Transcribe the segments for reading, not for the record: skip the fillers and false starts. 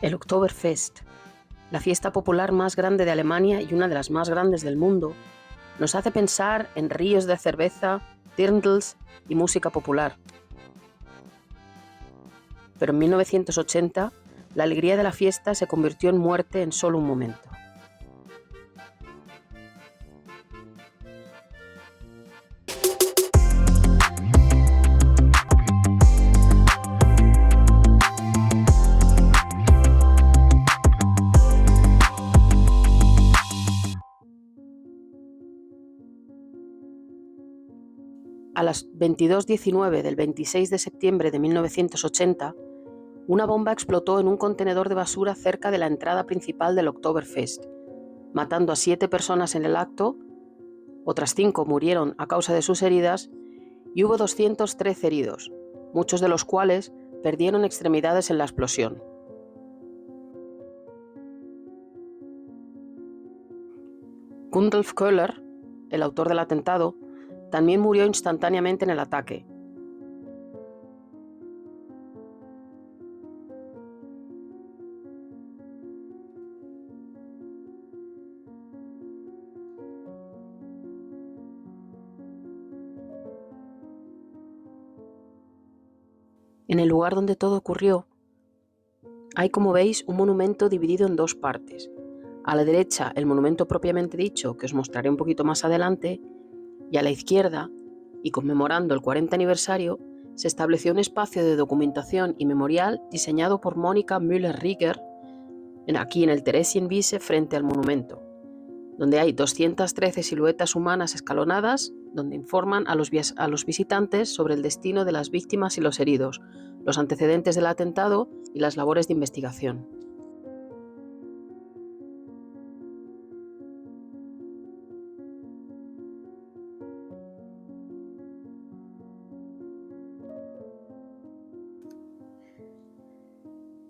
El Oktoberfest, la fiesta popular más grande de Alemania y una de las más grandes del mundo, nos hace pensar en ríos de cerveza, dirndls y música popular. Pero en 1980, la alegría de la fiesta se convirtió en muerte en solo un momento. A las 22:19 del 26 de septiembre de 1980, una bomba explotó en un contenedor de basura cerca de la entrada principal del Oktoberfest, matando a 7 personas en el acto, otras 5 murieron a causa de sus heridas y hubo 213 heridos, muchos de los cuales perdieron extremidades en la explosión. Gundolf Köhler, el autor del atentado, también murió instantáneamente en el ataque. En el lugar donde todo ocurrió, hay, como veis, un monumento dividido en dos partes. A la derecha, el monumento propiamente dicho, que os mostraré un poquito más adelante, y a la izquierda, y conmemorando el 40 aniversario, se estableció un espacio de documentación y memorial diseñado por Monika Müller-Rieger, aquí en el Theresienwiese frente al monumento, donde hay 213 siluetas humanas escalonadas, donde informan a los visitantes sobre el destino de las víctimas y los heridos, los antecedentes del atentado y las labores de investigación.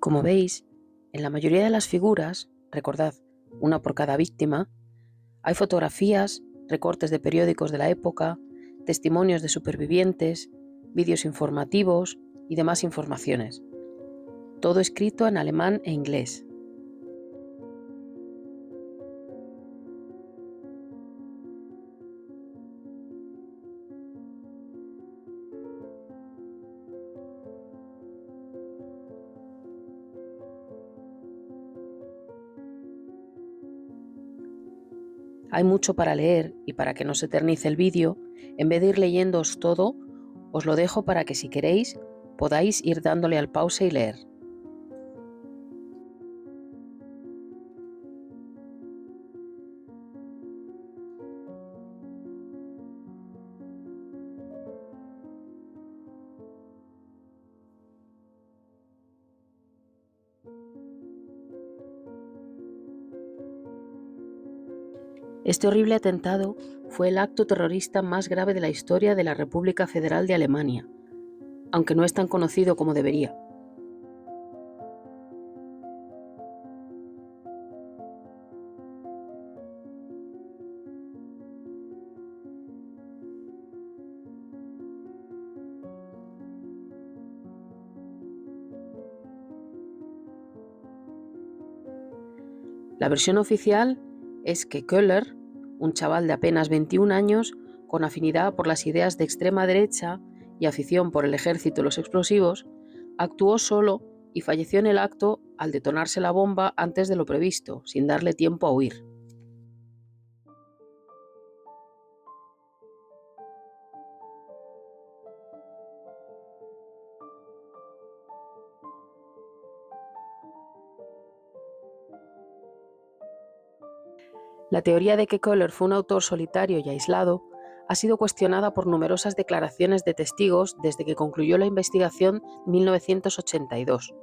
Como veis, en la mayoría de las figuras, recordad, una por cada víctima, hay fotografías, recortes de periódicos de la época, testimonios de supervivientes, vídeos informativos y demás informaciones. Todo escrito en alemán e inglés. Hay mucho para leer y para que no se eternice el vídeo, en vez de ir leyéndoos todo, os lo dejo para que si queréis podáis ir dándole al pause y leer. Este horrible atentado fue el acto terrorista más grave de la historia de la República Federal de Alemania, aunque no es tan conocido como debería. La versión oficial es que Köhler, un chaval de apenas 21 años, con afinidad por las ideas de extrema derecha y afición por el ejército y los explosivos, actuó solo y falleció en el acto al detonarse la bomba antes de lo previsto, sin darle tiempo a huir. La teoría de que Köhler fue un autor solitario y aislado ha sido cuestionada por numerosas declaraciones de testigos desde que concluyó la investigación en 1982.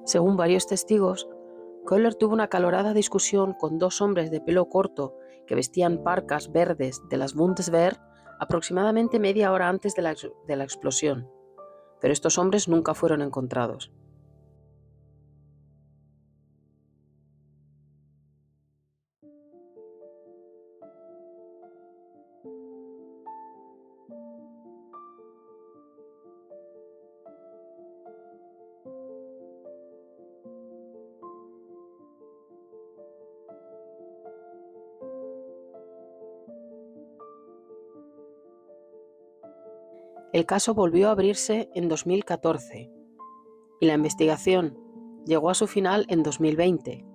Según varios testigos, Köhler tuvo una acalorada discusión con dos hombres de pelo corto que vestían parcas verdes de las Bundeswehr aproximadamente media hora antes de la explosión, pero estos hombres nunca fueron encontrados. El caso volvió a abrirse en 2014 y la investigación llegó a su final en 2020.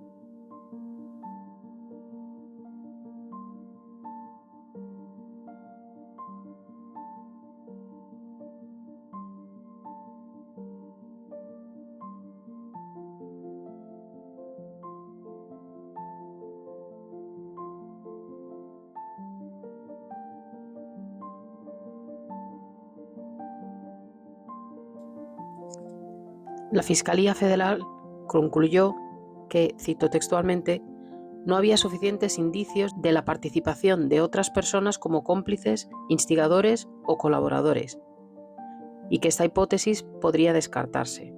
La Fiscalía Federal concluyó que, cito textualmente, no había suficientes indicios de la participación de otras personas como cómplices, instigadores o colaboradores, y que esta hipótesis podría descartarse.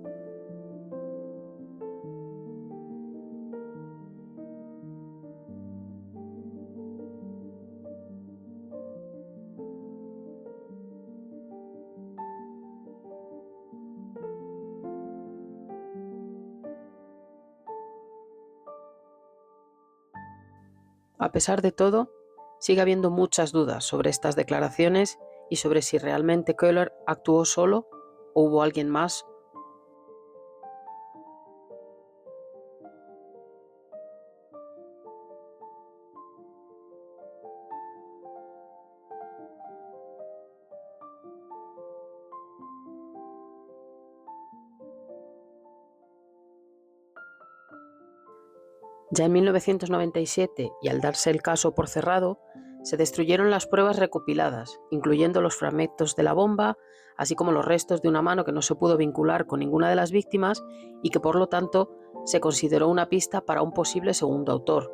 A pesar de todo, sigue habiendo muchas dudas sobre estas declaraciones y sobre si realmente Köhler actuó solo o hubo alguien más. Ya en 1997, y al darse el caso por cerrado, se destruyeron las pruebas recopiladas, incluyendo los fragmentos de la bomba, así como los restos de una mano que no se pudo vincular con ninguna de las víctimas y que por lo tanto se consideró una pista para un posible segundo autor.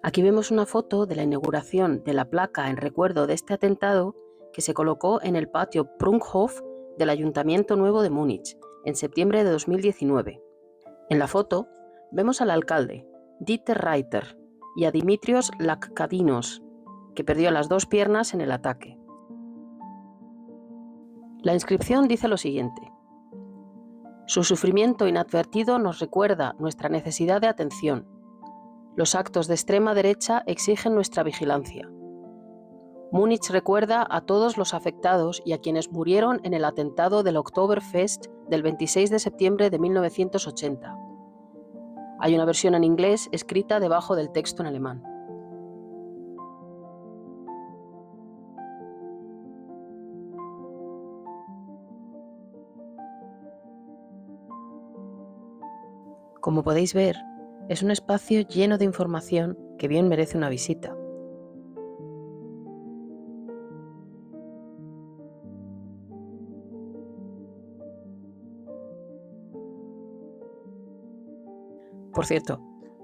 Aquí vemos una foto de la inauguración de la placa en recuerdo de este atentado que se colocó en el patio Prunkhof del Ayuntamiento Nuevo de Múnich en septiembre de 2019. En la foto vemos al alcalde, Dieter Reiter, y a Dimitrios Lakkadinos, que perdió las dos piernas en el ataque. La inscripción dice lo siguiente: su sufrimiento inadvertido nos recuerda nuestra necesidad de atención. Los actos de extrema derecha exigen nuestra vigilancia. Múnich recuerda a todos los afectados y a quienes murieron en el atentado del Oktoberfest del 26 de septiembre de 1980. Hay una versión en inglés escrita debajo del texto en alemán. Como podéis ver, es un espacio lleno de información que bien merece una visita. Por cierto,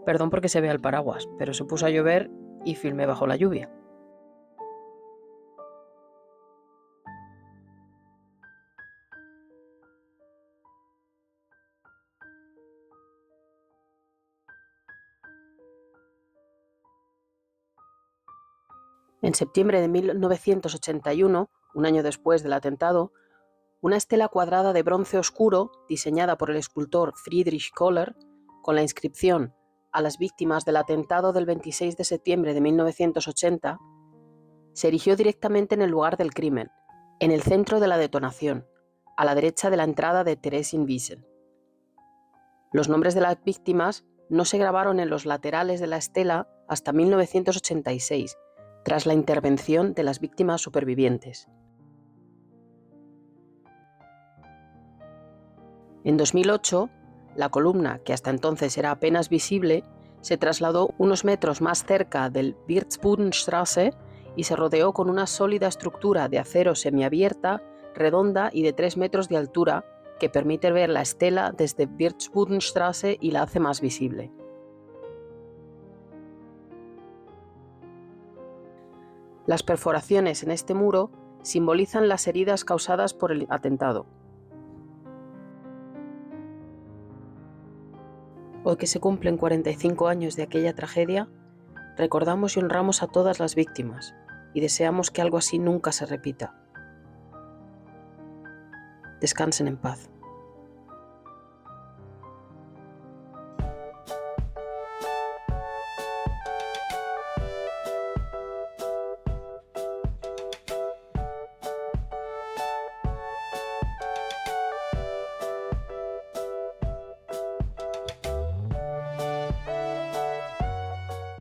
perdón porque se vea el paraguas, pero se puso a llover y filmé bajo la lluvia. En septiembre de 1981, un año después del atentado, una estela cuadrada de bronce oscuro, diseñada por el escultor Friedrich Kohler, con la inscripción "A las víctimas del atentado del 26 de septiembre de 1980", se erigió directamente en el lugar del crimen, en el centro de la detonación, a la derecha de la entrada de Theresienwiese. Los nombres de las víctimas no se grabaron en los laterales de la estela hasta 1986, tras la intervención de las víctimas supervivientes. En 2008, la columna, que hasta entonces era apenas visible, se trasladó unos metros más cerca del Wirtsbudenstraße y se rodeó con una sólida estructura de acero semiabierta, redonda y de 3 metros de altura, que permite ver la estela desde Wirtsbudenstraße y la hace más visible. Las perforaciones en este muro simbolizan las heridas causadas por el atentado. Hoy que se cumplen 45 años de aquella tragedia, recordamos y honramos a todas las víctimas y deseamos que algo así nunca se repita. Descansen en paz.